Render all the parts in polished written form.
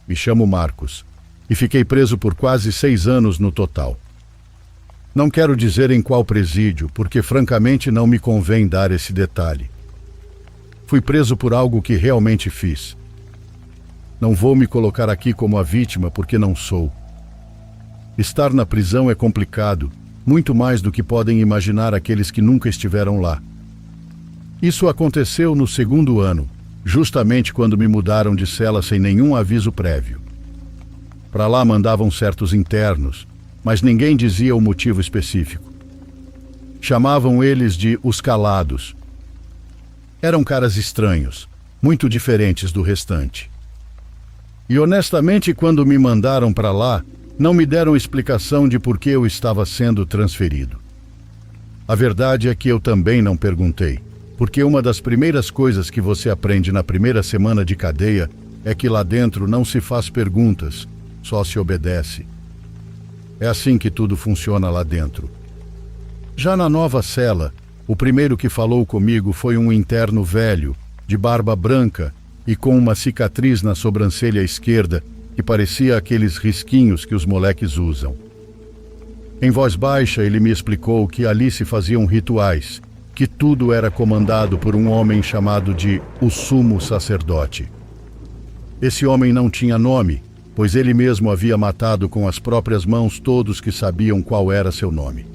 Me chamo Marcos e fiquei preso por quase 6 anos no total. Não quero dizer em qual presídio, porque francamente não me convém dar esse detalhe. Fui preso por algo que realmente fiz. Não vou me colocar aqui como a vítima, porque não sou. Estar na prisão é complicado, muito mais do que podem imaginar aqueles que nunca estiveram lá. Isso aconteceu no 2º ano, justamente quando me mudaram de cela sem nenhum aviso prévio. Para lá mandavam certos internos, mas ninguém dizia o motivo específico. Chamavam eles de os calados. Eram caras estranhos, muito diferentes do restante. E honestamente, quando me mandaram para lá, não me deram explicação de por que eu estava sendo transferido. A verdade é que eu também não perguntei, porque uma das primeiras coisas que você aprende na primeira semana de cadeia é que lá dentro não se faz perguntas, só se obedece. É assim que tudo funciona lá dentro. Já na nova cela, o primeiro que falou comigo foi um interno velho, de barba branca e com uma cicatriz na sobrancelha esquerda que parecia aqueles risquinhos que os moleques usam. Em voz baixa, ele me explicou que ali se faziam rituais, que tudo era comandado por um homem chamado de o Sumo Sacerdote. Esse homem não tinha nome, pois ele mesmo havia matado com as próprias mãos todos que sabiam qual era seu nome.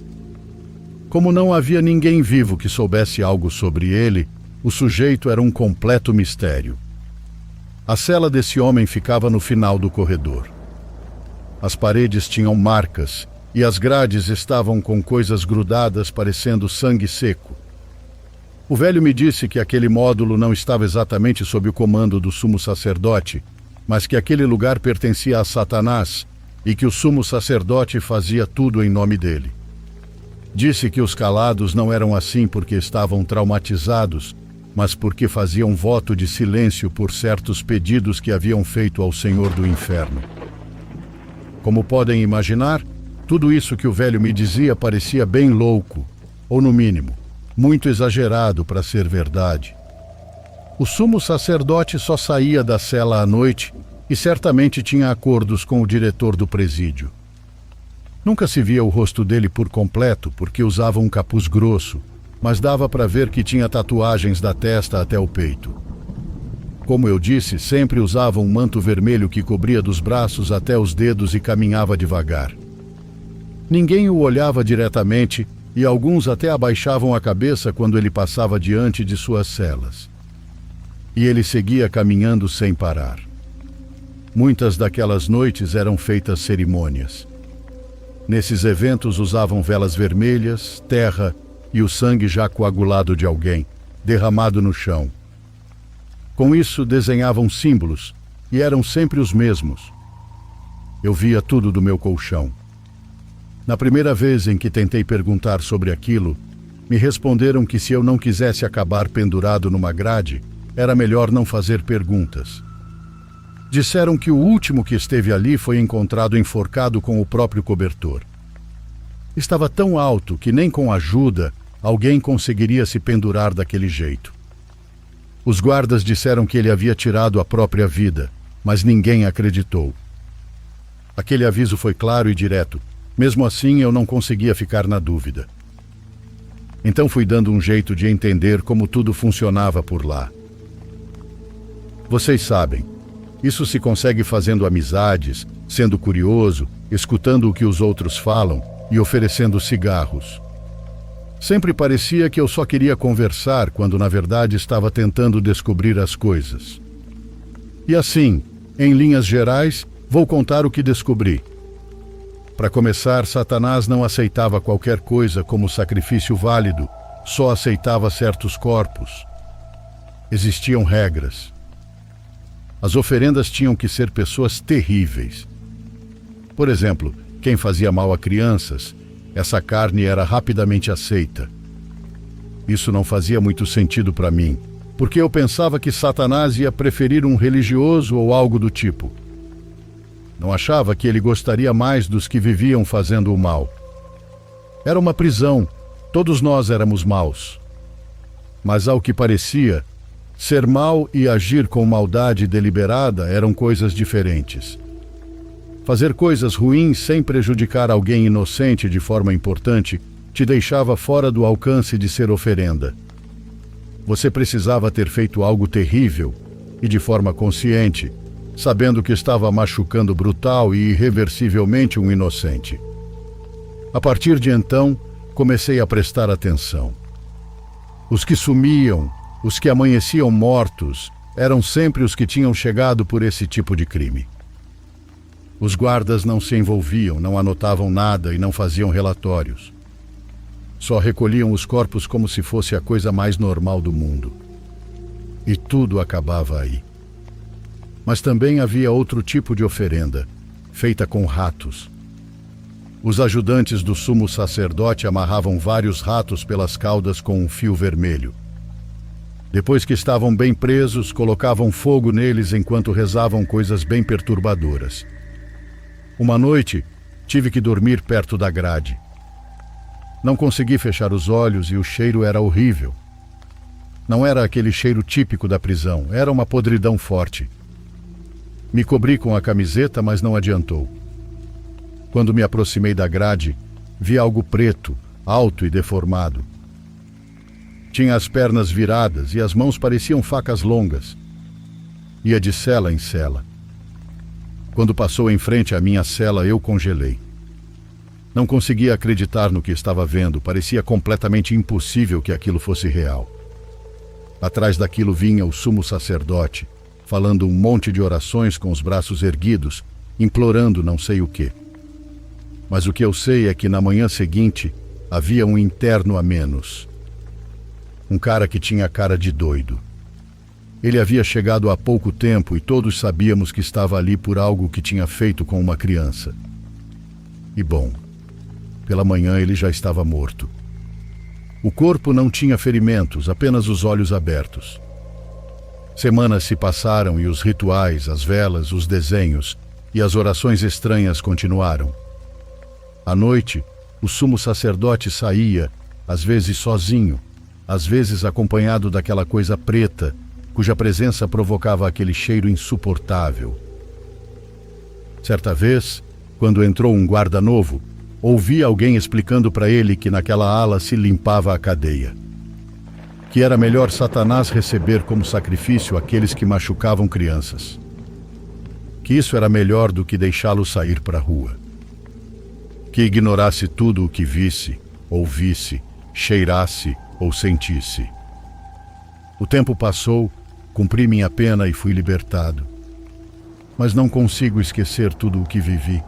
Como não havia ninguém vivo que soubesse algo sobre ele, o sujeito era um completo mistério. A cela desse homem ficava no final do corredor. As paredes tinham marcas e as grades estavam com coisas grudadas parecendo sangue seco. O velho me disse que aquele módulo não estava exatamente sob o comando do sumo sacerdote, mas que aquele lugar pertencia a Satanás e que o sumo sacerdote fazia tudo em nome dele. Disse que os calados não eram assim porque estavam traumatizados, mas porque faziam voto de silêncio por certos pedidos que haviam feito ao Senhor do Inferno. Como podem imaginar, tudo isso que o velho me dizia parecia bem louco, ou no mínimo, muito exagerado para ser verdade. O sumo sacerdote só saía da cela à noite e certamente tinha acordos com o diretor do presídio. Nunca se via o rosto dele por completo porque usava um capuz grosso, mas dava para ver que tinha tatuagens da testa até o peito. Como eu disse, sempre usava um manto vermelho que cobria dos braços até os dedos e caminhava devagar. Ninguém o olhava diretamente e alguns até abaixavam a cabeça quando ele passava diante de suas celas. E ele seguia caminhando sem parar. Muitas daquelas noites eram feitas cerimônias. Nesses eventos usavam velas vermelhas, terra e o sangue já coagulado de alguém, derramado no chão. Com isso desenhavam símbolos, e eram sempre os mesmos. Eu via tudo do meu colchão. Na primeira vez em que tentei perguntar sobre aquilo, me responderam que se eu não quisesse acabar pendurado numa grade, era melhor não fazer perguntas. Disseram que o último que esteve ali foi encontrado enforcado com o próprio cobertor. Estava tão alto que nem com ajuda alguém conseguiria se pendurar daquele jeito. Os guardas disseram que ele havia tirado a própria vida, mas ninguém acreditou. Aquele aviso foi claro e direto. Mesmo assim, eu não conseguia ficar na dúvida. Então fui dando um jeito de entender como tudo funcionava por lá. Vocês sabem, isso se consegue fazendo amizades, sendo curioso, escutando o que os outros falam e oferecendo cigarros. Sempre parecia que eu só queria conversar, quando na verdade estava tentando descobrir as coisas. E assim, em linhas gerais, vou contar o que descobri. Para começar, Satanás não aceitava qualquer coisa como sacrifício válido, só aceitava certos corpos. Existiam regras. As oferendas tinham que ser pessoas terríveis. Por exemplo, quem fazia mal a crianças, essa carne era rapidamente aceita. Isso não fazia muito sentido para mim, porque eu pensava que Satanás ia preferir um religioso ou algo do tipo. Não achava que ele gostaria mais dos que viviam fazendo o mal. Era uma prisão, todos nós éramos maus. Mas ao que parecia, Ser mau e agir com maldade deliberada eram coisas diferentes. Fazer coisas ruins sem prejudicar alguém inocente de forma importante te deixava fora do alcance de ser oferenda. Você precisava ter feito algo terrível e de forma consciente, sabendo que estava machucando brutal e irreversivelmente um inocente. A partir de então, comecei a prestar atenção. Os que sumiam, os que amanheciam mortos, eram sempre os que tinham chegado por esse tipo de crime. Os guardas não se envolviam, não anotavam nada e não faziam relatórios. Só recolhiam os corpos como se fosse a coisa mais normal do mundo. E tudo acabava aí. Mas também havia outro tipo de oferenda, feita com ratos. Os ajudantes do sumo sacerdote amarravam vários ratos pelas caudas com um fio vermelho. Depois que estavam bem presos, colocavam fogo neles enquanto rezavam coisas bem perturbadoras. Uma noite, tive que dormir perto da grade. Não consegui fechar os olhos e o cheiro era horrível. Não era aquele cheiro típico da prisão, era uma podridão forte. Me cobri com a camiseta, mas não adiantou. Quando me aproximei da grade, vi algo preto, alto e deformado. Tinha as pernas viradas e as mãos pareciam facas longas. Ia de cela em cela. Quando passou em frente à minha cela, eu congelei. Não conseguia acreditar no que estava vendo, parecia completamente impossível que aquilo fosse real. Atrás daquilo vinha o sumo sacerdote, falando um monte de orações com os braços erguidos, implorando não sei o quê. Mas o que eu sei é que na manhã seguinte havia um interno a menos. Um cara que tinha cara de doido. Ele havia chegado há pouco tempo e todos sabíamos que estava ali por algo que tinha feito com uma criança. E bom, pela manhã ele já estava morto. O corpo não tinha ferimentos, apenas os olhos abertos. Semanas se passaram e os rituais, as velas, os desenhos e as orações estranhas continuaram. À noite, o sumo sacerdote saía, às vezes sozinho, às vezes acompanhado daquela coisa preta, cuja presença provocava aquele cheiro insuportável. Certa vez, quando entrou um guarda novo, ouvi alguém explicando para ele que naquela ala se limpava a cadeia. Que era melhor Satanás receber como sacrifício aqueles que machucavam crianças. Que isso era melhor do que deixá-lo sair para a rua. Que ignorasse tudo o que visse, ouvisse, cheirasse ou sentisse. O tempo passou, cumpri minha pena e fui libertado. Mas não consigo esquecer tudo o que vivi.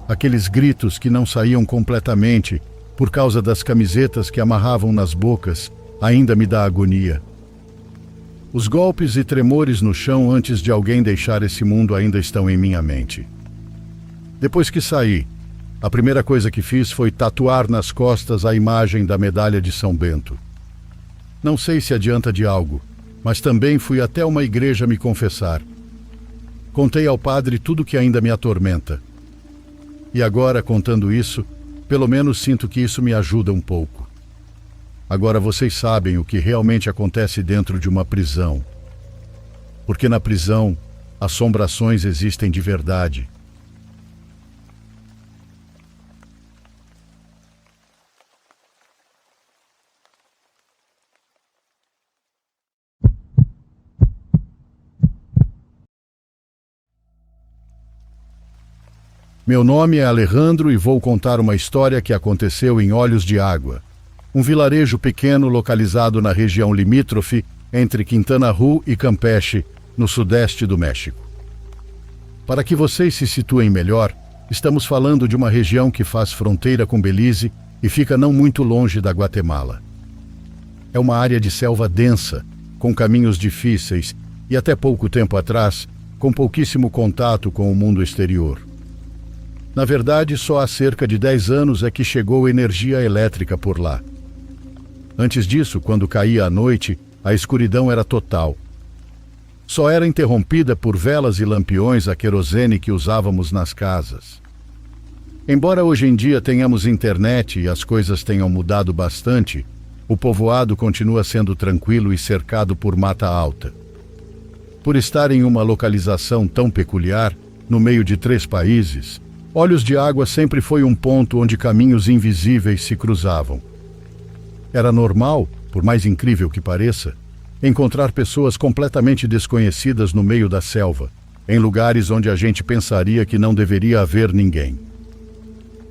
Aqueles gritos que não saíam completamente por causa das camisetas que amarravam nas bocas ainda me dá agonia. Os golpes e tremores no chão antes de alguém deixar esse mundo ainda estão em minha mente. Depois que saí, a primeira coisa que fiz foi tatuar nas costas a imagem da medalha de São Bento. Não sei se adianta de algo, mas também fui até uma igreja me confessar. Contei ao padre tudo que ainda me atormenta. E agora, contando isso, pelo menos sinto que isso me ajuda um pouco. Agora vocês sabem o que realmente acontece dentro de uma prisão. Porque na prisão, assombrações existem de verdade. Meu nome é Alejandro e vou contar uma história que aconteceu em Olhos de Água, um vilarejo pequeno localizado na região limítrofe entre Quintana Roo e Campeche, no sudeste do México. Para que vocês se situem melhor, estamos falando de uma região que faz fronteira com Belize e fica não muito longe da Guatemala. É uma área de selva densa, com caminhos difíceis e até pouco tempo atrás, com pouquíssimo contato com o mundo exterior. Na verdade, só há cerca de 10 anos é que chegou energia elétrica por lá. Antes disso, quando caía a noite, a escuridão era total. Só era interrompida por velas e lampiões a querosene que usávamos nas casas. Embora hoje em dia tenhamos internet e as coisas tenham mudado bastante, O povoado continua sendo tranquilo e cercado por mata alta. Por estar em uma localização tão peculiar, no meio de 3 países, Olhos de Água sempre foi um ponto onde caminhos invisíveis se cruzavam. Era normal, por mais incrível que pareça, encontrar pessoas completamente desconhecidas no meio da selva, em lugares onde a gente pensaria que não deveria haver ninguém.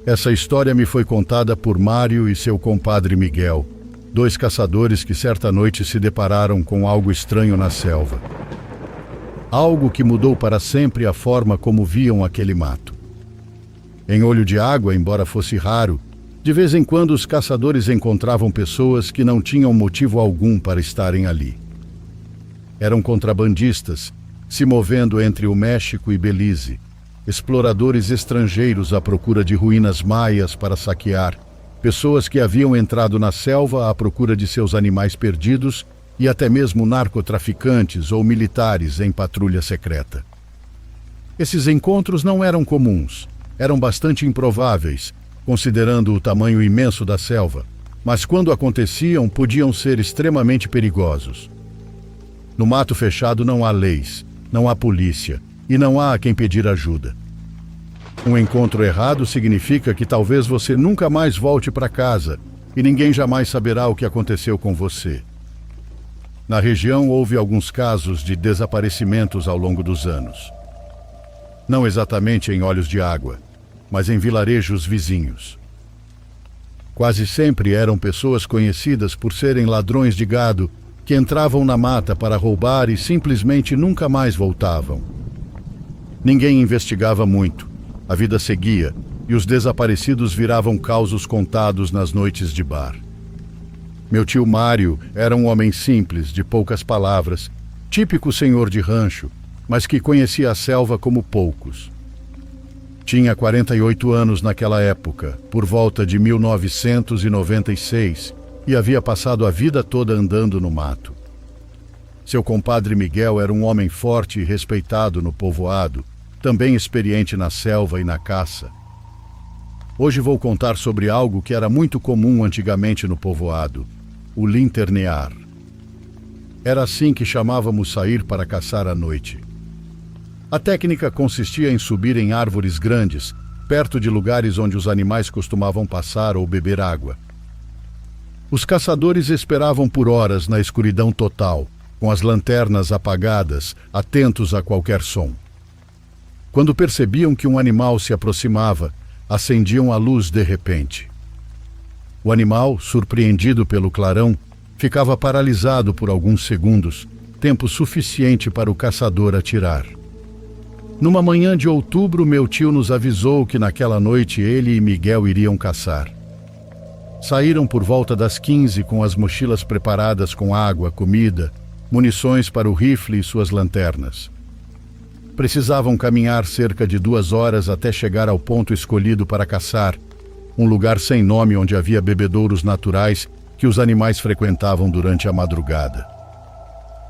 Essa história me foi contada por Mário e seu compadre Miguel, 2 caçadores que certa noite se depararam com algo estranho na selva. Algo que mudou para sempre a forma como viam aquele mato. Em Olho de Água, embora fosse raro, de vez em quando os caçadores encontravam pessoas que não tinham motivo algum para estarem ali. Eram contrabandistas, se movendo entre o México e Belize, exploradores estrangeiros à procura de ruínas maias para saquear, pessoas que haviam entrado na selva à procura de seus animais perdidos e até mesmo narcotraficantes ou militares em patrulha secreta. Esses encontros não eram comuns, eram bastante improváveis, considerando o tamanho imenso da selva, mas quando aconteciam, podiam ser extremamente perigosos. No mato fechado não há leis, não há polícia e não há a quem pedir ajuda. Um encontro errado significa que talvez você nunca mais volte para casa e ninguém jamais saberá o que aconteceu com você. Na região houve alguns casos de desaparecimentos ao longo dos anos. Não exatamente em Olhos de Água, mas em vilarejos vizinhos. Quase sempre eram pessoas conhecidas por serem ladrões de gado que entravam na mata para roubar e simplesmente nunca mais voltavam. Ninguém investigava muito, a vida seguia e os desaparecidos viravam causos contados nas noites de bar. Meu tio Mário era um homem simples, de poucas palavras, típico senhor de rancho, mas que conhecia a selva como poucos. Tinha 48 anos naquela época, por volta de 1996, e havia passado a vida toda andando no mato. Seu compadre Miguel era um homem forte e respeitado no povoado, também experiente na selva e na caça. Hoje vou contar sobre algo que era muito comum antigamente no povoado: o linternear. Era assim que chamávamos sair para caçar à noite. A técnica consistia em subir em árvores grandes, perto de lugares onde os animais costumavam passar ou beber água. Os caçadores esperavam por horas na escuridão total, com as lanternas apagadas, atentos a qualquer som. Quando percebiam que um animal se aproximava, acendiam a luz de repente. O animal, surpreendido pelo clarão, ficava paralisado por alguns segundos, tempo suficiente para o caçador atirar. Numa manhã de outubro, meu tio nos avisou que naquela noite ele e Miguel iriam caçar. Saíram por volta das 15 com as mochilas preparadas com água, comida, munições para o rifle e suas lanternas. Precisavam caminhar cerca de 2 horas até chegar ao ponto escolhido para caçar, um lugar sem nome onde havia bebedouros naturais que os animais frequentavam durante a madrugada.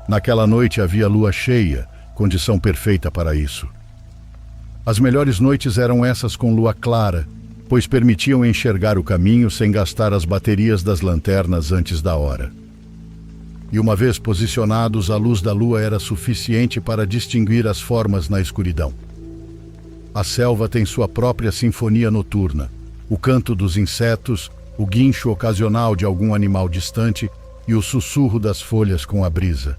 Naquela noite havia lua cheia, condição perfeita para isso. As melhores noites eram essas com lua clara, pois permitiam enxergar o caminho sem gastar as baterias das lanternas antes da hora. E uma vez posicionados, a luz da lua era suficiente para distinguir as formas na escuridão. A selva tem sua própria sinfonia noturna, o canto dos insetos, o guincho ocasional de algum animal distante e o sussurro das folhas com a brisa.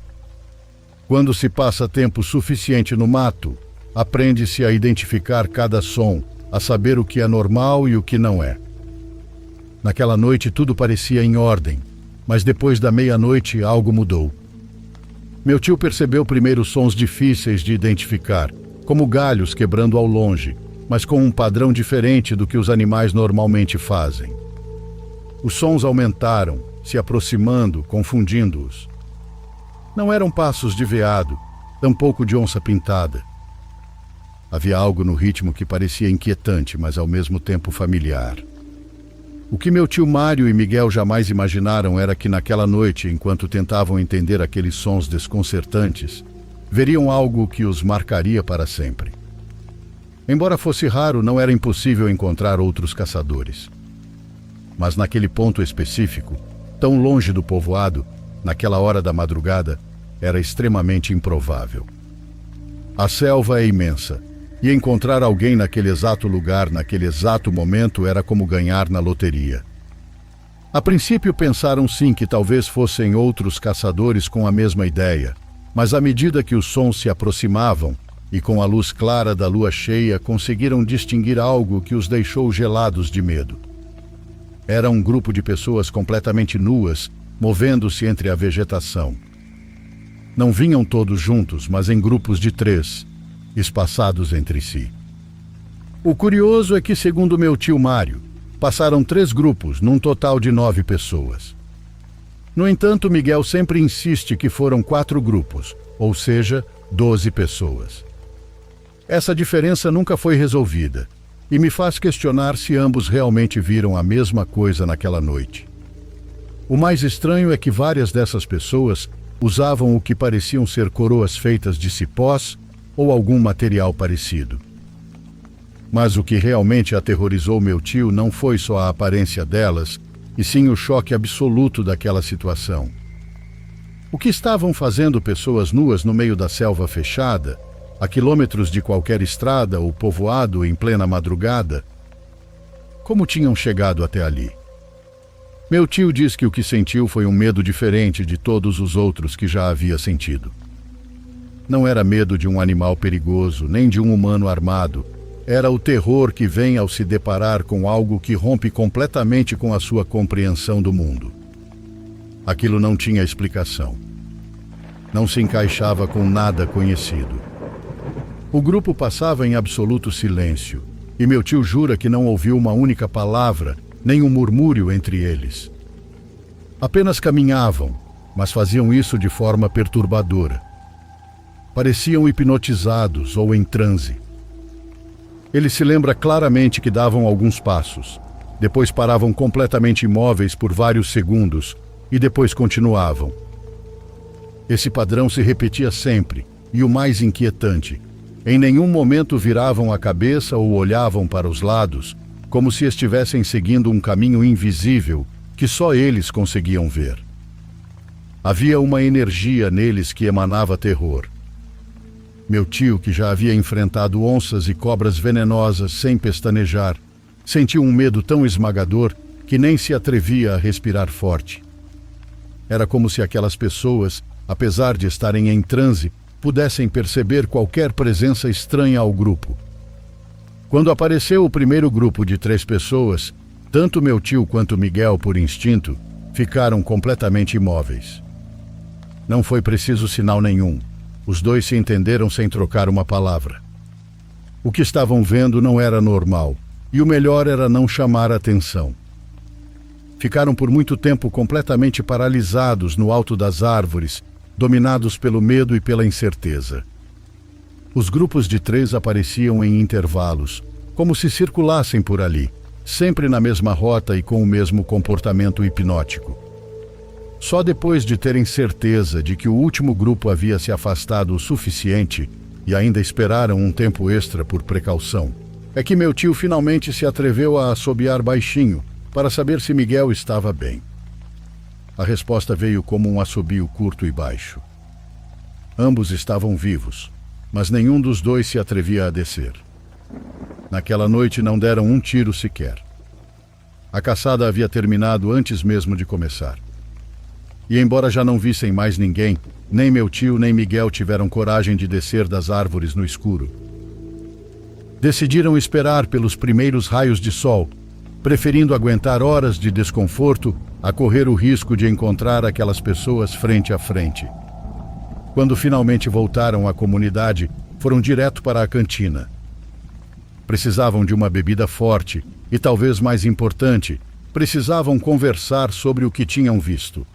Quando se passa tempo suficiente no mato, aprende-se a identificar cada som, a saber o que é normal e o que não é. Naquela noite tudo parecia em ordem, mas depois da meia-noite algo mudou. Meu tio percebeu primeiro sons difíceis de identificar, como galhos quebrando ao longe, mas com um padrão diferente do que os animais normalmente fazem. Os sons aumentaram, se aproximando, confundindo-os. Não eram passos de veado, tampouco de onça pintada. Havia algo no ritmo que parecia inquietante, mas ao mesmo tempo familiar. O que meu tio Mário e Miguel jamais imaginaram era que naquela noite, enquanto tentavam entender aqueles sons desconcertantes, veriam algo que os marcaria para sempre. Embora fosse raro, não era impossível encontrar outros caçadores. Mas naquele ponto específico, tão longe do povoado, naquela hora da madrugada, era extremamente improvável. A selva é imensa, e encontrar alguém naquele exato lugar, naquele exato momento, era como ganhar na loteria. A princípio pensaram sim que talvez fossem outros caçadores com a mesma ideia, mas à medida que os sons se aproximavam, e com a luz clara da lua cheia, conseguiram distinguir algo que os deixou gelados de medo. Era um grupo de pessoas completamente nuas, movendo-se entre a vegetação. Não vinham todos juntos, mas em grupos de 3, espaçados entre si. O curioso é que, segundo meu tio Mário, passaram 3 grupos, num total de 9 pessoas. No entanto, Miguel sempre insiste que foram 4 grupos, ou seja, 12 pessoas. Essa diferença nunca foi resolvida, e me faz questionar se ambos realmente viram a mesma coisa naquela noite. O mais estranho é que várias dessas pessoas usavam o que pareciam ser coroas feitas de cipós ou algum material parecido. Mas o que realmente aterrorizou meu tio não foi só a aparência delas, e sim o choque absoluto daquela situação. O que estavam fazendo pessoas nuas no meio da selva fechada, a quilômetros de qualquer estrada ou povoado em plena madrugada? Como tinham chegado até ali? Meu tio diz que o que sentiu foi um medo diferente de todos os outros que já havia sentido. Não era medo de um animal perigoso, nem de um humano armado. Era o terror que vem ao se deparar com algo que rompe completamente com a sua compreensão do mundo. Aquilo não tinha explicação. Não se encaixava com nada conhecido. O grupo passava em absoluto silêncio, e meu tio jura que não ouviu uma única palavra, nem um murmúrio entre eles. Apenas caminhavam, mas faziam isso de forma perturbadora. Pareciam hipnotizados ou em transe. Ele se lembra claramente que davam alguns passos, depois paravam completamente imóveis por vários segundos e depois continuavam. Esse padrão se repetia sempre, e o mais inquietante, em nenhum momento viravam a cabeça ou olhavam para os lados, como se estivessem seguindo um caminho invisível que só eles conseguiam ver. Havia uma energia neles que emanava terror. Meu tio, que já havia enfrentado onças e cobras venenosas sem pestanejar, sentiu um medo tão esmagador que nem se atrevia a respirar forte. Era como se aquelas pessoas, apesar de estarem em transe, pudessem perceber qualquer presença estranha ao grupo. Quando apareceu o primeiro grupo de 3 pessoas, tanto meu tio quanto Miguel, por instinto, ficaram completamente imóveis. Não foi preciso sinal nenhum. Os 2 se entenderam sem trocar uma palavra. O que estavam vendo não era normal, e o melhor era não chamar atenção. Ficaram por muito tempo completamente paralisados no alto das árvores, dominados pelo medo e pela incerteza. Os grupos de 3 apareciam em intervalos, como se circulassem por ali, sempre na mesma rota e com o mesmo comportamento hipnótico. Só depois de terem certeza de que o último grupo havia se afastado o suficiente e ainda esperaram um tempo extra por precaução, é que meu tio finalmente se atreveu a assobiar baixinho para saber se Miguel estava bem. A resposta veio como um assobio curto e baixo. Ambos estavam vivos, mas nenhum dos 2 se atrevia a descer. Naquela noite não deram um tiro sequer. A caçada havia terminado antes mesmo de começar. E embora já não vissem mais ninguém, nem meu tio nem Miguel tiveram coragem de descer das árvores no escuro. Decidiram esperar pelos primeiros raios de sol, preferindo aguentar horas de desconforto a correr o risco de encontrar aquelas pessoas frente a frente. Quando finalmente voltaram à comunidade, foram direto para a cantina. Precisavam de uma bebida forte e, talvez mais importante, precisavam conversar sobre o que tinham visto.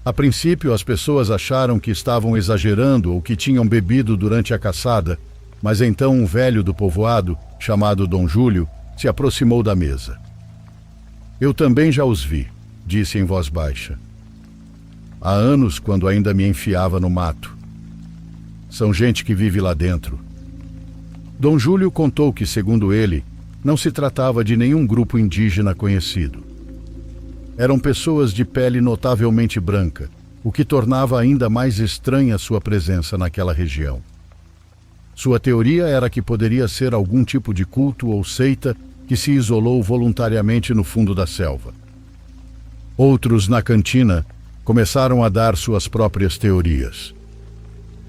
A princípio, as pessoas acharam que estavam exagerando ou que tinham bebido durante a caçada, mas então um velho do povoado, chamado Dom Júlio, se aproximou da mesa. Eu também já os vi, disse em voz baixa. Há anos, quando ainda me enfiava no mato. São gente que vive lá dentro. Dom Júlio contou que, segundo ele, não se tratava de nenhum grupo indígena conhecido. Eram pessoas de pele notavelmente branca, o que tornava ainda mais estranha sua presença naquela região. Sua teoria era que poderia ser algum tipo de culto ou seita que se isolou voluntariamente no fundo da selva. Outros, na cantina, começaram a dar suas próprias teorias.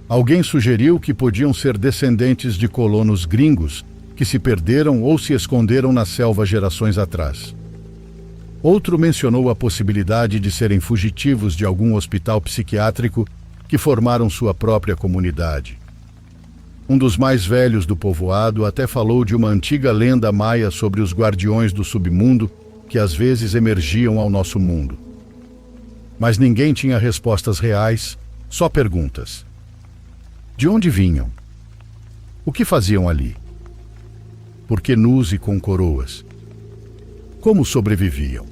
Alguém sugeriu que podiam ser descendentes de colonos gringos que se perderam ou se esconderam na selva gerações atrás. Outro mencionou a possibilidade de serem fugitivos de algum hospital psiquiátrico que formaram sua própria comunidade. Um dos mais velhos do povoado até falou de uma antiga lenda maia sobre os guardiões do submundo que às vezes emergiam ao nosso mundo. Mas ninguém tinha respostas reais, só perguntas. De onde vinham? O que faziam ali? Por que nus e com coroas? Como sobreviviam?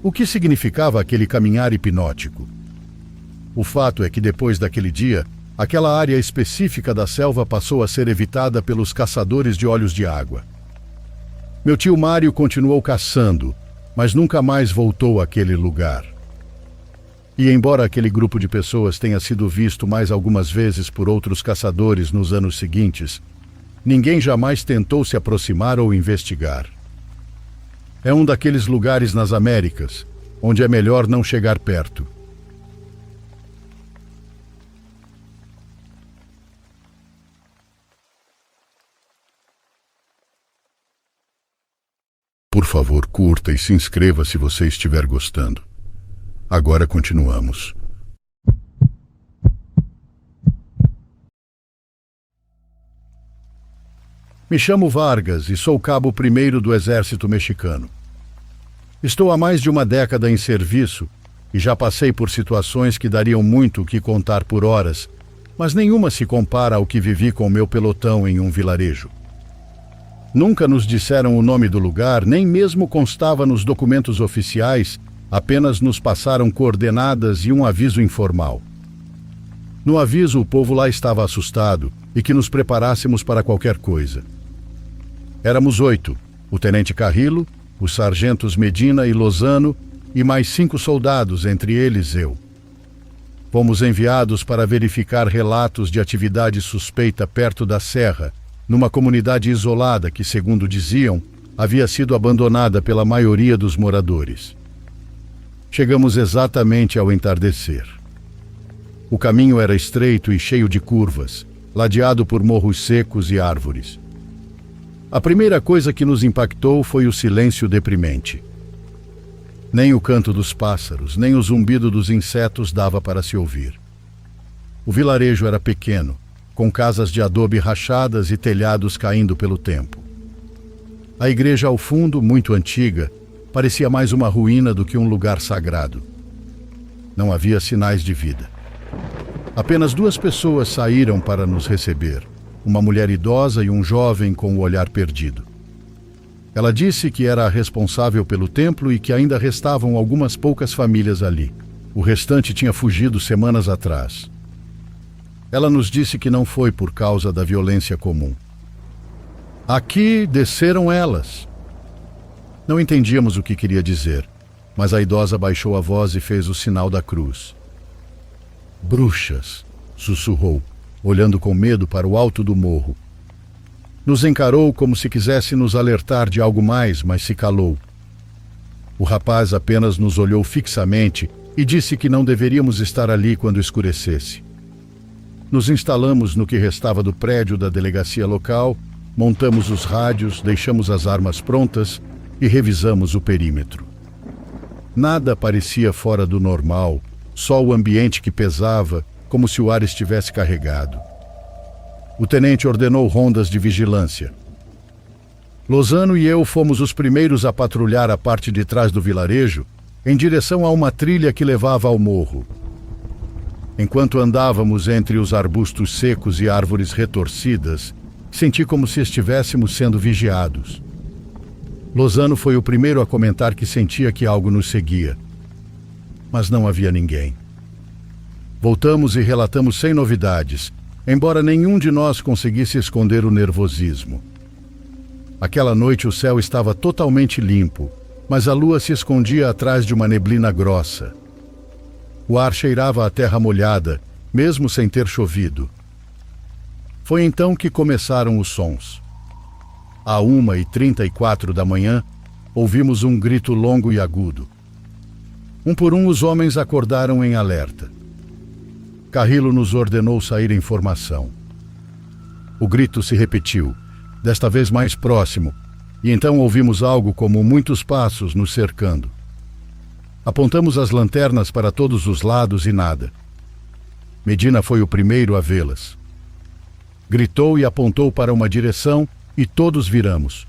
O que significava aquele caminhar hipnótico? O fato é que depois daquele dia, aquela área específica da selva passou a ser evitada pelos caçadores de olhos de água. Meu tio Mário continuou caçando, mas nunca mais voltou àquele lugar. E embora aquele grupo de pessoas tenha sido visto mais algumas vezes por outros caçadores nos anos seguintes, ninguém jamais tentou se aproximar ou investigar. É um daqueles lugares nas Américas onde é melhor não chegar perto. Por favor, curta e se inscreva se você estiver gostando. Agora continuamos. Me chamo Vargas e sou cabo primeiro do Exército Mexicano. Estou há mais de uma década em serviço e já passei por situações que dariam muito o que contar por horas, mas nenhuma se compara ao que vivi com meu pelotão em um vilarejo. Nunca nos disseram o nome do lugar, nem mesmo constava nos documentos oficiais, apenas nos passaram coordenadas e um aviso informal. No aviso, o povo lá estava assustado e que nos preparássemos para qualquer coisa. Éramos 8, o tenente Carrillo, os sargentos Medina e Lozano e mais 5 soldados, entre eles eu. Fomos enviados para verificar relatos de atividade suspeita perto da serra, numa comunidade isolada que, segundo diziam, havia sido abandonada pela maioria dos moradores. Chegamos exatamente ao entardecer. O caminho era estreito e cheio de curvas, ladeado por morros secos e árvores. A primeira coisa que nos impactou foi o silêncio deprimente. Nem o canto dos pássaros, nem o zumbido dos insetos dava para se ouvir. O vilarejo era pequeno, com casas de adobe rachadas e telhados caindo pelo tempo. A igreja ao fundo, muito antiga, parecia mais uma ruína do que um lugar sagrado. Não havia sinais de vida. Apenas 2 pessoas saíram para nos receber, uma mulher idosa e um jovem com o olhar perdido. Ela disse que era a responsável pelo templo e que ainda restavam algumas poucas famílias ali. O restante tinha fugido semanas atrás. Ela nos disse que não foi por causa da violência comum. Aqui desceram elas. Não entendíamos o que queria dizer, mas a idosa baixou a voz e fez o sinal da cruz. Bruxas, sussurrou, olhando com medo para o alto do morro. Nos encarou como se quisesse nos alertar de algo mais, mas se calou. O rapaz apenas nos olhou fixamente e disse que não deveríamos estar ali quando escurecesse. Nos instalamos no que restava do prédio da delegacia local, montamos os rádios, deixamos as armas prontas e revisamos o perímetro. Nada parecia fora do normal, só o ambiente que pesava, como se o ar estivesse carregado. O tenente ordenou rondas de vigilância. Lozano e eu fomos os primeiros a patrulhar a parte de trás do vilarejo, em direção a uma trilha que levava ao morro. Enquanto andávamos entre os arbustos secos e árvores retorcidas, senti como se estivéssemos sendo vigiados. Lozano foi o primeiro a comentar que sentia que algo nos seguia. Mas não havia ninguém. Voltamos e relatamos sem novidades, embora nenhum de nós conseguisse esconder o nervosismo. Aquela noite o céu estava totalmente limpo, mas a lua se escondia atrás de uma neblina grossa. O ar cheirava a terra molhada, mesmo sem ter chovido. Foi então que começaram os sons. À 1h34 da manhã, ouvimos um grito longo e agudo. Um por um, os homens acordaram em alerta. Carrillo nos ordenou sair em formação. O grito se repetiu, desta vez mais próximo, e então ouvimos algo como muitos passos nos cercando. Apontamos as lanternas para todos os lados e nada. Medina foi o primeiro a vê-las. Gritou e apontou para uma direção e todos viramos.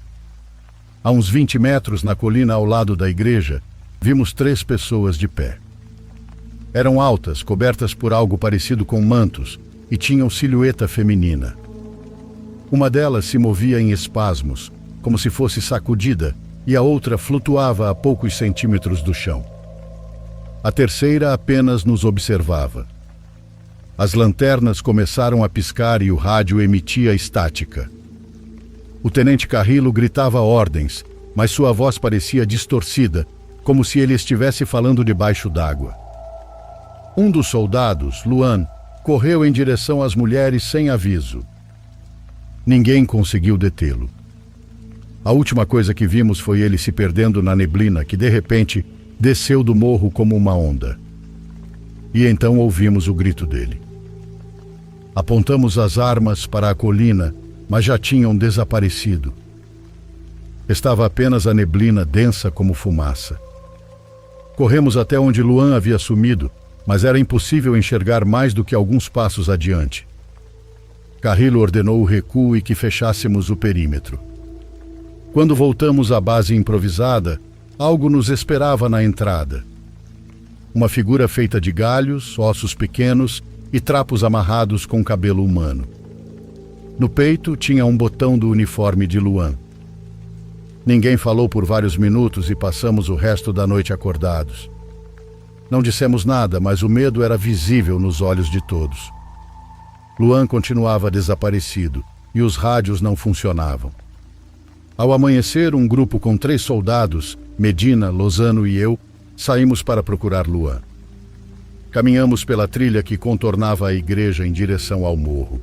A uns 20 metros na colina ao lado da igreja, vimos 3 pessoas de pé. Eram altas, cobertas por algo parecido com mantos, e tinham silhueta feminina. Uma delas se movia em espasmos, como se fosse sacudida, e a outra flutuava a poucos centímetros do chão. A terceira apenas nos observava. As lanternas começaram a piscar e o rádio emitia estática. O tenente Carrillo gritava ordens, mas sua voz parecia distorcida, como se ele estivesse falando debaixo d'água. Um dos soldados, Luan, correu em direção às mulheres sem aviso. Ninguém conseguiu detê-lo. A última coisa que vimos foi ele se perdendo na neblina que, de repente, desceu do morro como uma onda. E então ouvimos o grito dele. Apontamos as armas para a colina, mas já tinham desaparecido. Estava apenas a neblina densa como fumaça. Corremos até onde Luan havia sumido, mas era impossível enxergar mais do que alguns passos adiante. Carrillo ordenou o recuo e que fechássemos o perímetro. Quando voltamos à base improvisada, algo nos esperava na entrada. Uma figura feita de galhos, ossos pequenos e trapos amarrados com cabelo humano. No peito tinha um botão do uniforme de Luan. Ninguém falou por vários minutos e passamos o resto da noite acordados. Não dissemos nada, mas o medo era visível nos olhos de todos. Luan continuava desaparecido e os rádios não funcionavam. Ao amanhecer, um grupo com 3 soldados, Medina, Lozano e eu, saímos para procurar Luan. Caminhamos pela trilha que contornava a igreja em direção ao morro.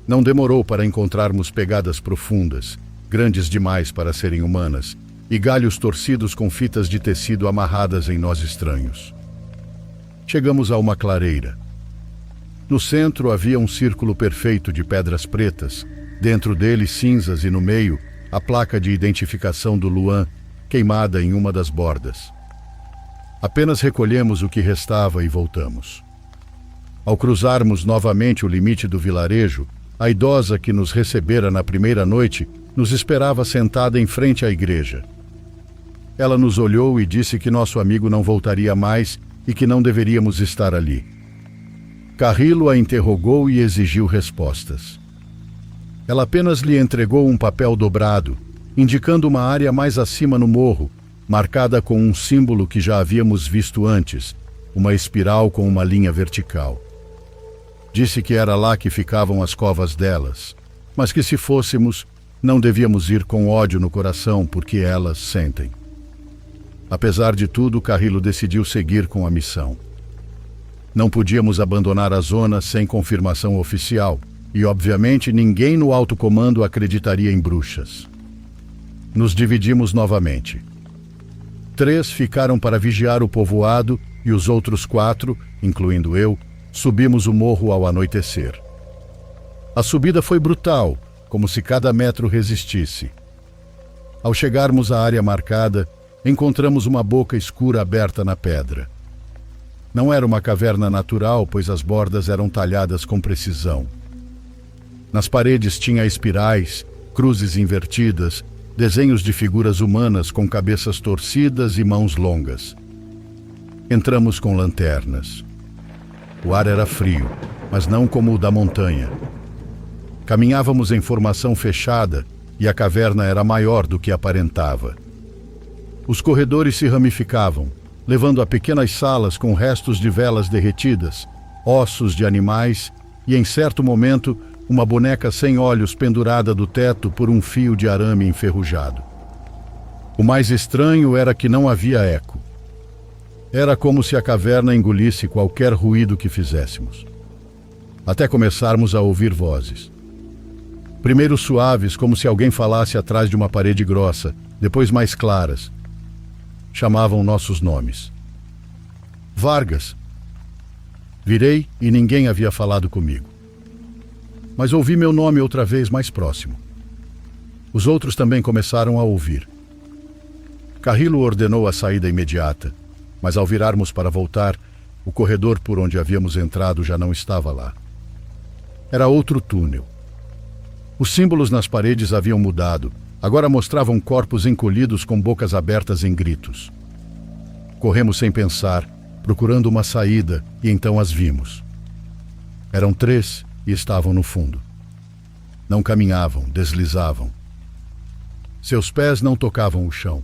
Não demorou para encontrarmos pegadas profundas, grandes demais para serem humanas, e galhos torcidos com fitas de tecido amarradas em nós estranhos. Chegamos a uma clareira. No centro havia um círculo perfeito de pedras pretas, dentro dele cinzas e no meio a placa de identificação do Luan, queimada em uma das bordas. Apenas recolhemos o que restava e voltamos. Ao cruzarmos novamente o limite do vilarejo, a idosa que nos recebera na primeira noite nos esperava sentada em frente à igreja. Ela nos olhou e disse que nosso amigo não voltaria mais e que não deveríamos estar ali. Carrillo a interrogou e exigiu respostas. Ela apenas lhe entregou um papel dobrado, indicando uma área mais acima no morro, marcada com um símbolo que já havíamos visto antes, uma espiral com uma linha vertical. Disse que era lá que ficavam as covas delas, mas que se fôssemos, não devíamos ir com ódio no coração, porque elas sentem. Apesar de tudo, Carrillo decidiu seguir com a missão. Não podíamos abandonar a zona sem confirmação oficial, e obviamente ninguém no alto comando acreditaria em bruxas. Nos dividimos novamente. 3 ficaram para vigiar o povoado e os outros 4, incluindo eu, subimos o morro ao anoitecer. A subida foi brutal, como se cada metro resistisse. Ao chegarmos à área marcada, encontramos uma boca escura aberta na pedra. Não era uma caverna natural, pois as bordas eram talhadas com precisão. Nas paredes tinha espirais, cruzes invertidas, desenhos de figuras humanas com cabeças torcidas e mãos longas. Entramos com lanternas. O ar era frio, mas não como o da montanha. Caminhávamos em formação fechada e a caverna era maior do que aparentava. Os corredores se ramificavam, levando a pequenas salas com restos de velas derretidas, ossos de animais e, em certo momento, uma boneca sem olhos pendurada do teto por um fio de arame enferrujado. O mais estranho era que não havia eco. Era como se a caverna engolisse qualquer ruído que fizéssemos, até começarmos a ouvir vozes. Primeiro suaves, como se alguém falasse atrás de uma parede grossa, depois mais claras. Chamavam nossos nomes. Vargas. Virei e ninguém havia falado comigo. Mas ouvi meu nome outra vez mais próximo. Os outros também começaram a ouvir. Carrillo ordenou a saída imediata, mas ao virarmos para voltar, o corredor por onde havíamos entrado já não estava lá. Era outro túnel. Os símbolos nas paredes haviam mudado, agora mostravam corpos encolhidos com bocas abertas em gritos. Corremos sem pensar, procurando uma saída, e então as vimos. Eram 3 e estavam no fundo. Não caminhavam, deslizavam. Seus pés não tocavam o chão.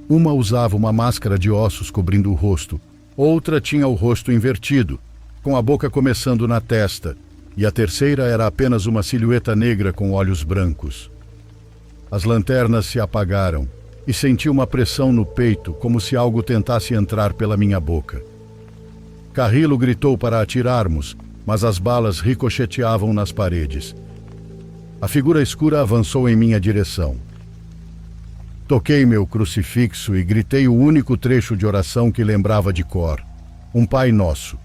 Uma usava uma máscara de ossos cobrindo o rosto, outra tinha o rosto invertido, com a boca começando na testa, e a terceira era apenas uma silhueta negra com olhos brancos. As lanternas se apagaram e senti uma pressão no peito, como se algo tentasse entrar pela minha boca. Carrillo gritou para atirarmos, mas as balas ricocheteavam nas paredes. A figura escura avançou em minha direção. Toquei meu crucifixo e gritei o único trecho de oração que lembrava de cor, um Pai Nosso.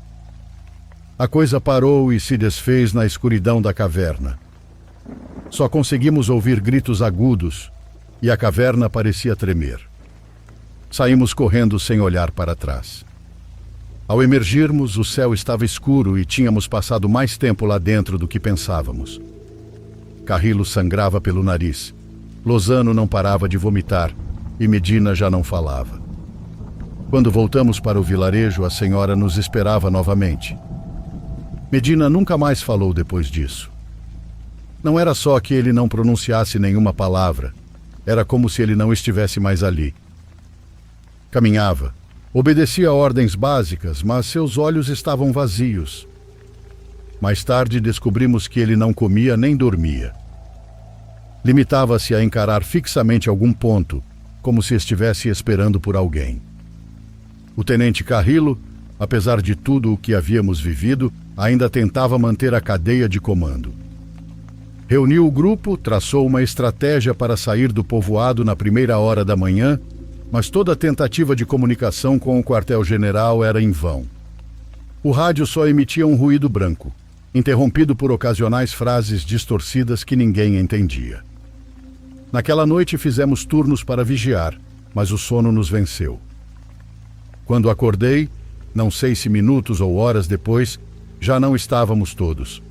A coisa parou e se desfez na escuridão da caverna. Só conseguimos ouvir gritos agudos e a caverna parecia tremer. Saímos correndo sem olhar para trás. Ao emergirmos, o céu estava escuro e tínhamos passado mais tempo lá dentro do que pensávamos. Carrillo sangrava pelo nariz. Lozano não parava de vomitar e Medina já não falava. Quando voltamos para o vilarejo, a senhora nos esperava novamente. Medina nunca mais falou depois disso. Não era só que ele não pronunciasse nenhuma palavra, era como se ele não estivesse mais ali. Caminhava, obedecia ordens básicas, mas seus olhos estavam vazios. Mais tarde descobrimos que ele não comia nem dormia. Limitava-se a encarar fixamente algum ponto, como se estivesse esperando por alguém. O tenente Carrillo, apesar de tudo o que havíamos vivido, ainda tentava manter a cadeia de comando. Reuniu o grupo, traçou uma estratégia para sair do povoado na primeira hora da manhã, mas toda tentativa de comunicação com o quartel-general era em vão. O rádio só emitia um ruído branco, interrompido por ocasionais frases distorcidas que ninguém entendia. Naquela noite fizemos turnos para vigiar, mas o sono nos venceu. Quando acordei, não sei se minutos ou horas depois, já não estávamos todos.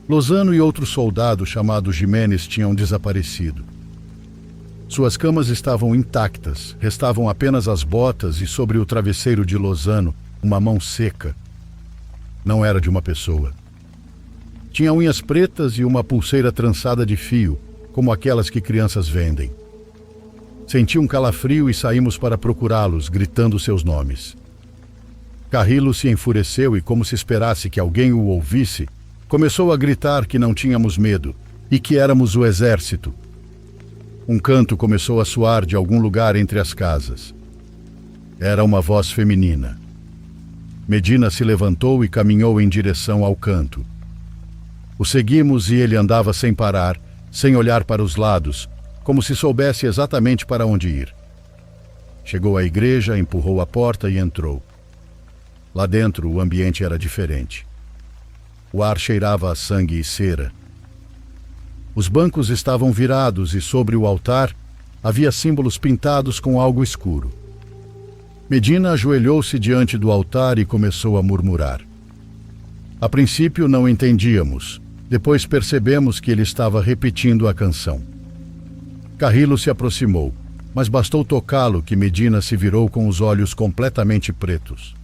Lozano e outro soldado chamado Jimenez tinham desaparecido. Suas camas estavam intactas, restavam apenas as botas e sobre o travesseiro de Lozano, uma mão seca. Não era de uma pessoa. Tinha unhas pretas e uma pulseira trançada de fio, como aquelas que crianças vendem. Senti um calafrio e saímos para procurá-los, gritando seus nomes. Carrillo se enfureceu e, como se esperasse que alguém o ouvisse, começou a gritar que não tínhamos medo e que éramos o exército. Um canto começou a soar de algum lugar entre as casas. Era uma voz feminina. Medina se levantou e caminhou em direção ao canto. O seguimos e ele andava sem parar, sem olhar para os lados, como se soubesse exatamente para onde ir. Chegou à igreja, empurrou a porta e entrou. Lá dentro, o ambiente era diferente. O ar cheirava a sangue e cera. Os bancos estavam virados e sobre o altar havia símbolos pintados com algo escuro. Medina ajoelhou-se diante do altar e começou a murmurar. A princípio não entendíamos, depois percebemos que ele estava repetindo a canção. Carrillo se aproximou, mas bastou tocá-lo que Medina se virou com os olhos completamente pretos.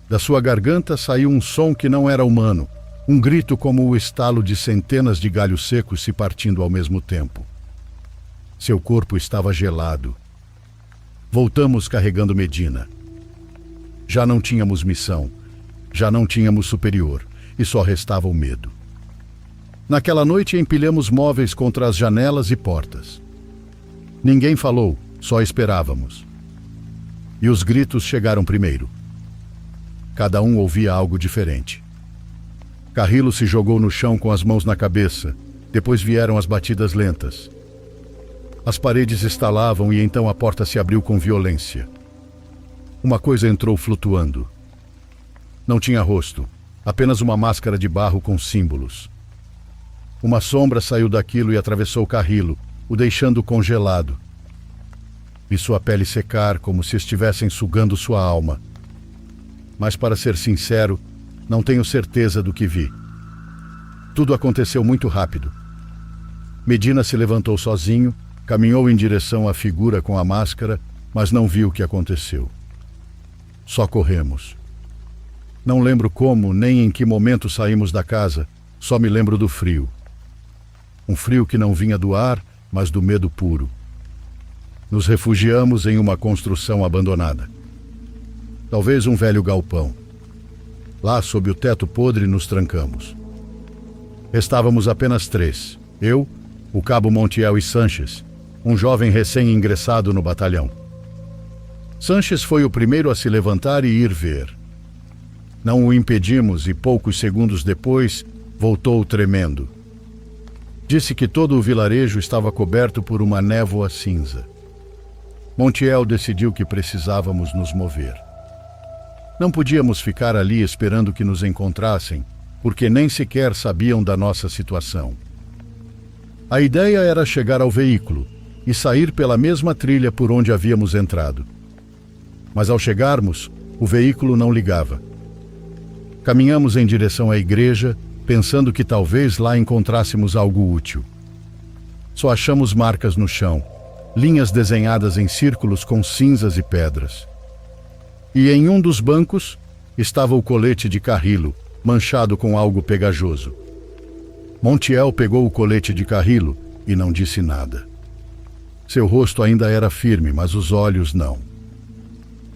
Da sua garganta saiu um som que não era humano, um grito como o estalo de centenas de galhos secos se partindo ao mesmo tempo. Seu corpo estava gelado. Voltamos carregando Medina. Já não tínhamos missão, já não tínhamos superior, e só restava o medo. Naquela noite empilhamos móveis contra as janelas e portas. Ninguém falou, só esperávamos. E os gritos chegaram primeiro. Cada um ouvia algo diferente. Carrilo se jogou no chão com as mãos na cabeça. Depois vieram as batidas lentas. As paredes estalavam e então a porta se abriu com violência. Uma coisa entrou flutuando. Não tinha rosto, apenas uma máscara de barro com símbolos. Uma sombra saiu daquilo e atravessou Carrilo, o deixando congelado. Vi sua pele secar como se estivessem sugando sua alma. Mas, para ser sincero, não tenho certeza do que vi. Tudo aconteceu muito rápido. Medina se levantou sozinho, caminhou em direção à figura com a máscara, mas não viu o que aconteceu. Só corremos. Não lembro como nem em que momento saímos da casa, só me lembro do frio. Um frio que não vinha do ar, mas do medo puro. Nos refugiamos em uma construção abandonada. Talvez um velho galpão. Lá, sob o teto podre, nos trancamos. Estávamos apenas 3. Eu, o cabo Montiel e Sanches, um jovem recém-ingressado no batalhão. Sanches foi o primeiro a se levantar e ir ver. Não o impedimos e poucos segundos depois voltou tremendo. Disse que todo o vilarejo estava coberto por uma névoa cinza. Montiel decidiu que precisávamos nos mover. Não podíamos ficar ali esperando que nos encontrassem, porque nem sequer sabiam da nossa situação. A ideia era chegar ao veículo e sair pela mesma trilha por onde havíamos entrado. Mas ao chegarmos, o veículo não ligava. Caminhamos em direção à igreja, pensando que talvez lá encontrássemos algo útil. Só achamos marcas no chão, linhas desenhadas em círculos com cinzas e pedras. E em um dos bancos estava o colete de Carrilo, manchado com algo pegajoso. Montiel pegou o colete de Carrilo e não disse nada. Seu rosto ainda era firme, mas os olhos não.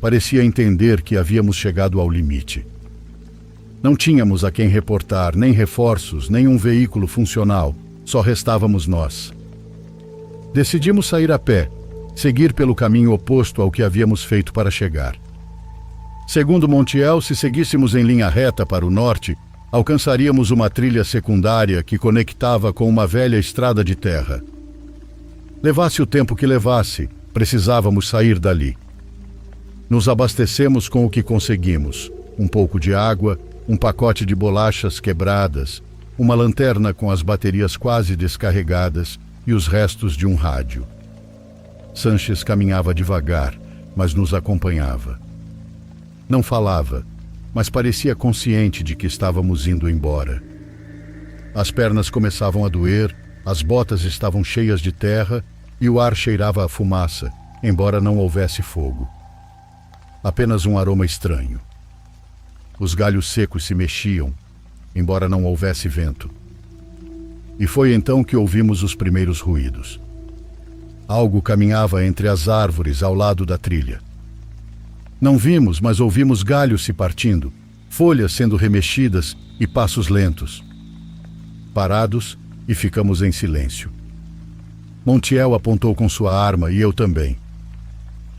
Parecia entender que havíamos chegado ao limite. Não tínhamos a quem reportar, nem reforços, nem um veículo funcional. Só restávamos nós. Decidimos sair a pé, seguir pelo caminho oposto ao que havíamos feito para chegar. Segundo Montiel, se seguíssemos em linha reta para o norte, alcançaríamos uma trilha secundária que conectava com uma velha estrada de terra. Levasse o tempo que levasse, precisávamos sair dali. Nos abastecemos com o que conseguimos: um pouco de água, um pacote de bolachas quebradas, uma lanterna com as baterias quase descarregadas e os restos de um rádio. Sanches caminhava devagar, mas nos acompanhava. Não falava, mas parecia consciente de que estávamos indo embora. As pernas começavam a doer, as botas estavam cheias de terra e o ar cheirava a fumaça, embora não houvesse fogo. Apenas um aroma estranho. Os galhos secos se mexiam, embora não houvesse vento. E foi então que ouvimos os primeiros ruídos. Algo caminhava entre as árvores ao lado da trilha. Não vimos, mas ouvimos galhos se partindo, folhas sendo remexidas e passos lentos. Parados, e ficamos em silêncio. Montiel apontou com sua arma e eu também.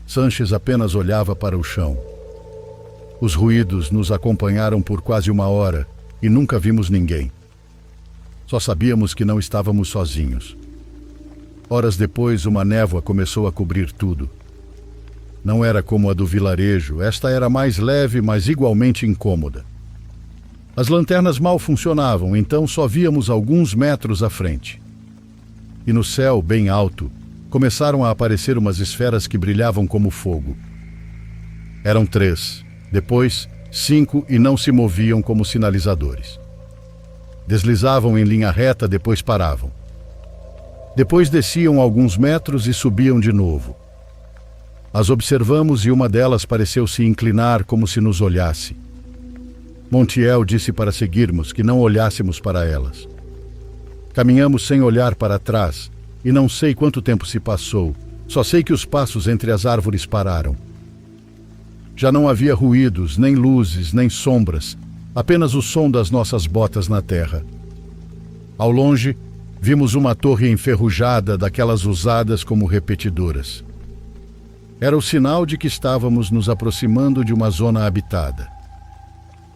Sanches apenas olhava para o chão. Os ruídos nos acompanharam por quase 1 hora e nunca vimos ninguém. Só sabíamos que não estávamos sozinhos. Horas depois, uma névoa começou a cobrir tudo. Não era como a do vilarejo, esta era mais leve, mas igualmente incômoda. As lanternas mal funcionavam, então só víamos alguns metros à frente. E no céu, bem alto, começaram a aparecer umas esferas que brilhavam como fogo. Eram 3, depois 5 e não se moviam como sinalizadores. Deslizavam em linha reta, depois paravam. Depois desciam alguns metros e subiam de novo. As observamos e uma delas pareceu se inclinar como se nos olhasse. Montiel disse para seguirmos, que não olhássemos para elas. Caminhamos sem olhar para trás e não sei quanto tempo se passou, só sei que os passos entre as árvores pararam. Já não havia ruídos, nem luzes, nem sombras, apenas o som das nossas botas na terra. Ao longe, Vimos uma torre enferrujada, daquelas usadas como repetidoras. Era o sinal de que estávamos nos aproximando de uma zona habitada.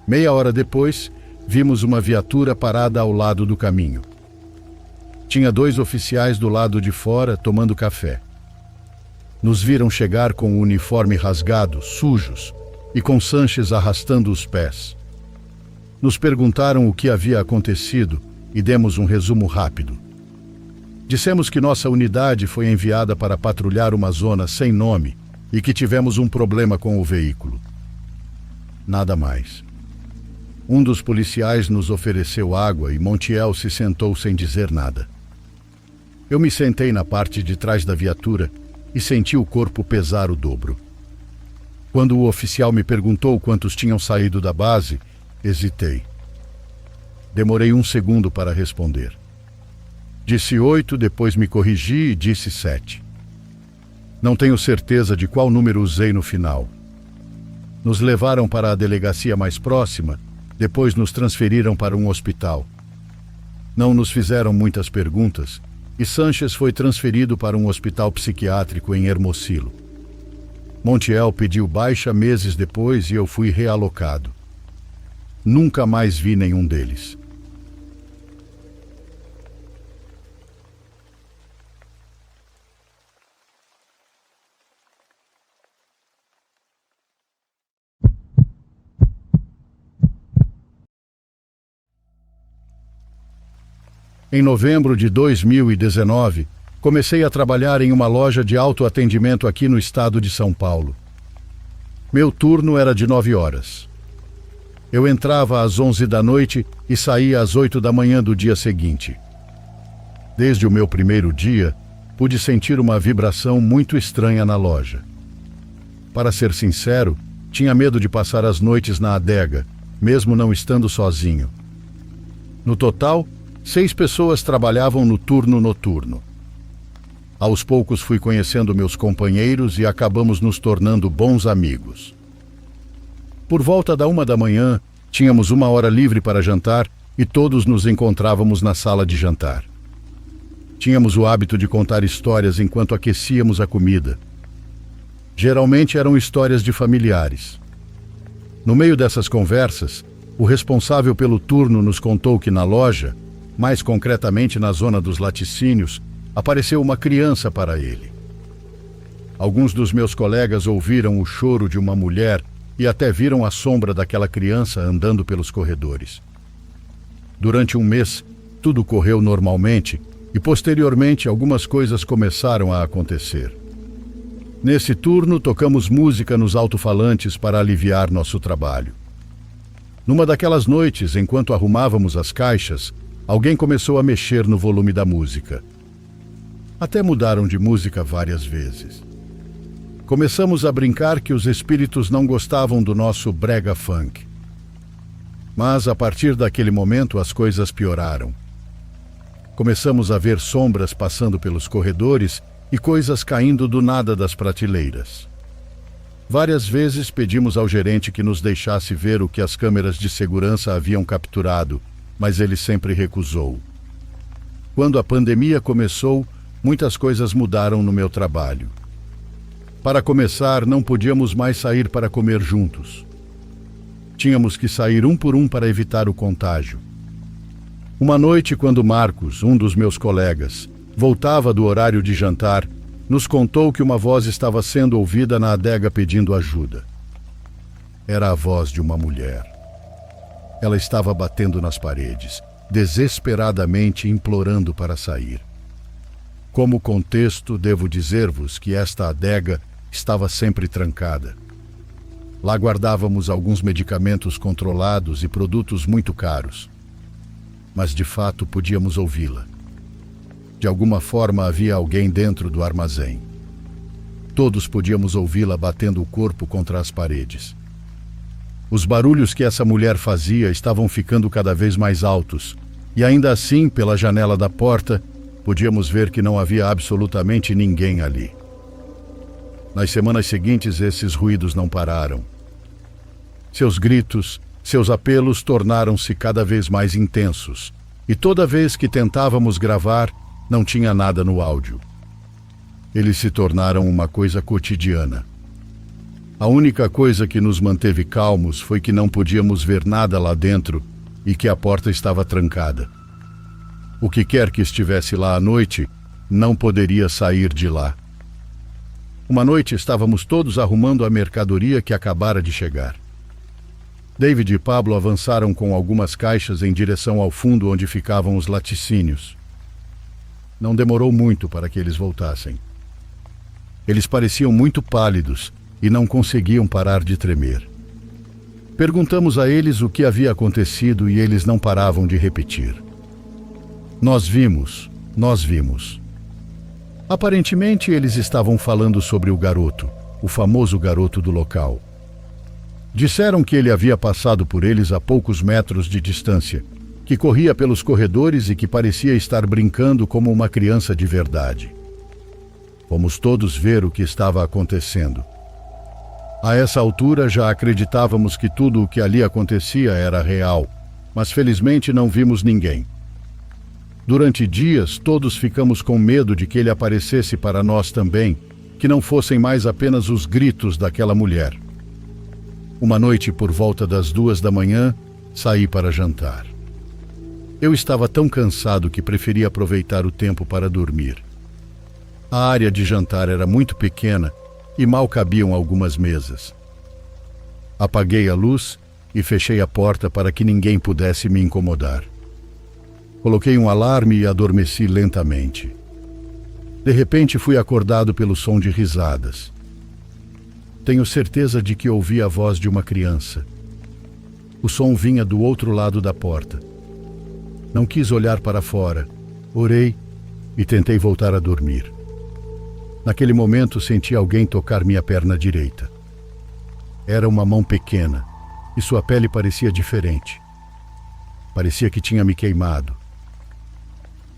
Meia hora depois, vimos uma viatura parada ao lado do caminho. Tinha 2 oficiais do lado de fora tomando café. Nos viram chegar com o uniforme rasgado, sujos, e com Sanches arrastando os pés. Nos perguntaram o que havia acontecido e demos um resumo rápido. Dissemos que nossa unidade foi enviada para patrulhar uma zona sem nome e que tivemos um problema com o veículo. Nada mais. Um dos policiais nos ofereceu água e Montiel se sentou sem dizer nada. Eu me sentei na parte de trás da viatura e senti o corpo pesar o dobro. Quando o oficial me perguntou quantos tinham saído da base, hesitei. Demorei 1 segundo para responder. Disse 8, depois me corrigi e disse 7. Não tenho certeza de qual número usei no final. Nos levaram para a delegacia mais próxima, depois nos transferiram para um hospital. Não nos fizeram muitas perguntas e Sanches foi transferido para um hospital psiquiátrico em Hermosillo. Montiel pediu baixa meses depois e eu fui realocado. Nunca mais vi nenhum deles. Em novembro de 2019, comecei a trabalhar em uma loja de autoatendimento aqui no estado de São Paulo. Meu turno era de 9 horas. Eu entrava às 11 da noite e saía às 8 da manhã do dia seguinte. Desde o meu primeiro dia, pude sentir uma vibração muito estranha na loja. Para ser sincero, tinha medo de passar as noites na adega, mesmo não estando sozinho. No total, 6 pessoas trabalhavam no turno noturno. Aos poucos fui conhecendo meus companheiros e acabamos nos tornando bons amigos. Por volta da 1 da manhã, tínhamos 1 hora livre para jantar e todos nos encontrávamos na sala de jantar. Tínhamos o hábito de contar histórias enquanto aquecíamos a comida. Geralmente eram histórias de familiares. No meio dessas conversas, o responsável pelo turno nos contou que na loja, mais concretamente na zona dos laticínios, apareceu uma criança para ele. Alguns dos meus colegas ouviram o choro de uma mulher e até viram a sombra daquela criança andando pelos corredores. Durante 1 mês, tudo correu normalmente e, posteriormente, algumas coisas começaram a acontecer. Nesse turno, tocamos música nos alto-falantes para aliviar nosso trabalho. Numa daquelas noites, enquanto arrumávamos as caixas, alguém começou a mexer no volume da música. Até mudaram de música várias vezes. Começamos a brincar que os espíritos não gostavam do nosso brega funk. Mas, a partir daquele momento, as coisas pioraram. Começamos a ver sombras passando pelos corredores e coisas caindo do nada das prateleiras. Várias vezes pedimos ao gerente que nos deixasse ver o que as câmeras de segurança haviam capturado, mas ele sempre recusou. Quando a pandemia começou, muitas coisas mudaram no meu trabalho. Para começar, não podíamos mais sair para comer juntos. Tínhamos que sair um por um para evitar o contágio. Uma noite, quando Marcos, um dos meus colegas, voltava do horário de jantar, nos contou que uma voz estava sendo ouvida na adega pedindo ajuda. Era a voz de uma mulher. Ela estava batendo nas paredes, desesperadamente implorando para sair. Como contexto, devo dizer-vos que esta adega estava sempre trancada. Lá guardávamos alguns medicamentos controlados e produtos muito caros. Mas, de fato, podíamos ouvi-la. De alguma forma havia alguém dentro do armazém. Todos podíamos ouvi-la batendo o corpo contra as paredes. Os barulhos que essa mulher fazia estavam ficando cada vez mais altos, e ainda assim, pela janela da porta, podíamos ver que não havia absolutamente ninguém ali. Nas semanas seguintes, esses ruídos não pararam. Seus gritos, seus apelos tornaram-se cada vez mais intensos, e toda vez que tentávamos gravar, não tinha nada no áudio. Eles se tornaram uma coisa cotidiana. A única coisa que nos manteve calmos foi que não podíamos ver nada lá dentro e que a porta estava trancada. O que quer que estivesse lá à noite, não poderia sair de lá. Uma noite estávamos todos arrumando a mercadoria que acabara de chegar. David e Pablo avançaram com algumas caixas em direção ao fundo onde ficavam os laticínios. Não demorou muito para que eles voltassem. Eles pareciam muito pálidos e não conseguiam parar de tremer. Perguntamos a eles o que havia acontecido e eles não paravam de repetir. Nós vimos. Aparentemente, eles estavam falando sobre o garoto, o famoso garoto do local. Disseram que ele havia passado por eles a poucos metros de distância, que corria pelos corredores e que parecia estar brincando como uma criança de verdade. Fomos todos ver o que estava acontecendo. A essa altura já acreditávamos que tudo o que ali acontecia era real, mas felizmente não vimos ninguém. Durante dias, todos ficamos com medo de que ele aparecesse para nós também, que não fossem mais apenas os gritos daquela mulher. Uma noite, por volta das 2 da manhã, saí para jantar. Eu estava tão cansado que preferia aproveitar o tempo para dormir. A área de jantar era muito pequena e mal cabiam algumas mesas. Apaguei a luz e fechei a porta para que ninguém pudesse me incomodar. Coloquei um alarme e adormeci lentamente. De repente fui acordado pelo som de risadas. Tenho certeza de que ouvi a voz de uma criança. O som vinha do outro lado da porta. Não quis olhar para fora. Orei e tentei voltar a dormir. Naquele momento senti alguém tocar minha perna direita. Era uma mão pequena e sua pele parecia diferente. Parecia que tinha me queimado.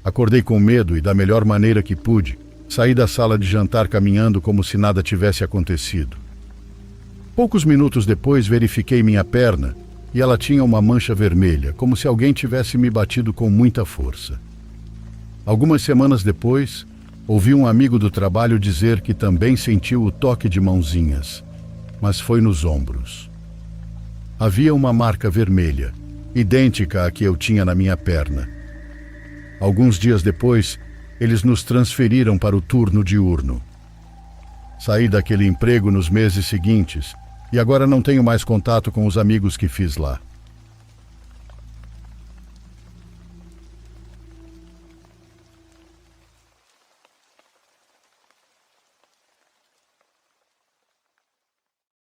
Acordei com medo e, da melhor maneira que pude, saí da sala de jantar caminhando como se nada tivesse acontecido. Poucos minutos depois verifiquei minha perna e ela tinha uma mancha vermelha, como se alguém tivesse me batido com muita força. Algumas semanas depois, ouvi um amigo do trabalho dizer que também sentiu o toque de mãozinhas, mas foi nos ombros. Havia uma marca vermelha, idêntica à que eu tinha na minha perna. Alguns dias depois, eles nos transferiram para o turno diurno. Saí daquele emprego nos meses seguintes e agora não tenho mais contato com os amigos que fiz lá.